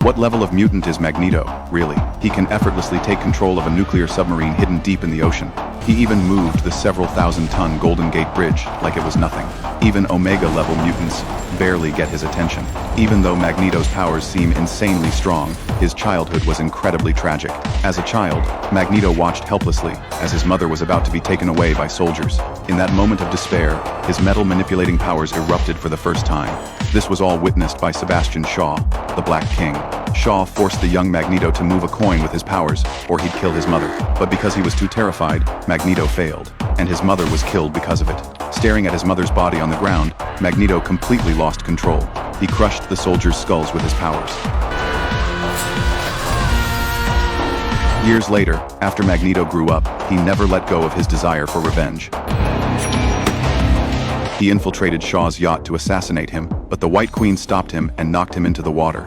What level of mutant is Magneto, really? He can effortlessly take control of a nuclear submarine hidden deep in the ocean. He even moved the several thousand-ton Golden Gate Bridge like it was nothing. Even Omega-level mutants barely get his attention. Even though Magneto's powers seem insanely strong, his childhood was incredibly tragic. As a child, Magneto watched helplessly as his mother was about to be taken away by soldiers. In that moment of despair, his metal-manipulating powers erupted for the first time. This was all witnessed by Sebastian Shaw, the Black King. Shaw forced the young Magneto to move a coin with his powers, or he'd kill his mother. But because he was too terrified, Magneto failed, and his mother was killed because of it. Staring at his mother's body on the ground, Magneto completely lost control. He crushed the soldiers' skulls with his powers. Years later, after Magneto grew up, he never let go of his desire for revenge. He infiltrated Shaw's yacht to assassinate him, but the White Queen stopped him and knocked him into the water.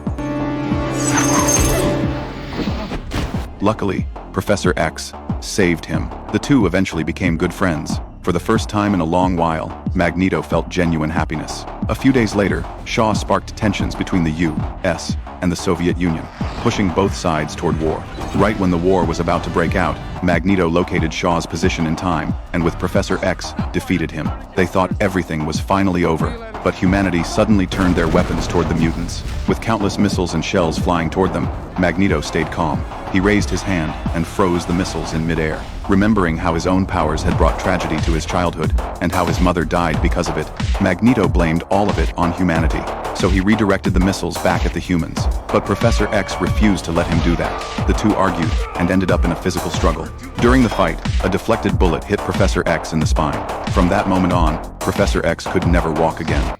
Luckily, Professor X saved him. The two eventually became good friends. For the first time in a long while, Magneto felt genuine happiness. A few days later, Shaw sparked tensions between the U.S. and the Soviet Union, pushing both sides toward war. Right when the war was about to break out, Magneto located Shaw's position in time, and with Professor X, defeated him. They thought everything was finally over, but humanity suddenly turned their weapons toward the mutants. With countless missiles and shells flying toward them, Magneto stayed calm. He raised his hand and froze the missiles in midair. Remembering how his own powers had brought tragedy to his childhood, and how his mother died because of it, Magneto blamed all of it on humanity. So he redirected the missiles back at the humans. But Professor X refused to let him do that. The two argued, and ended up in a physical struggle. During the fight, a deflected bullet hit Professor X in the spine. From that moment on, Professor X could never walk again.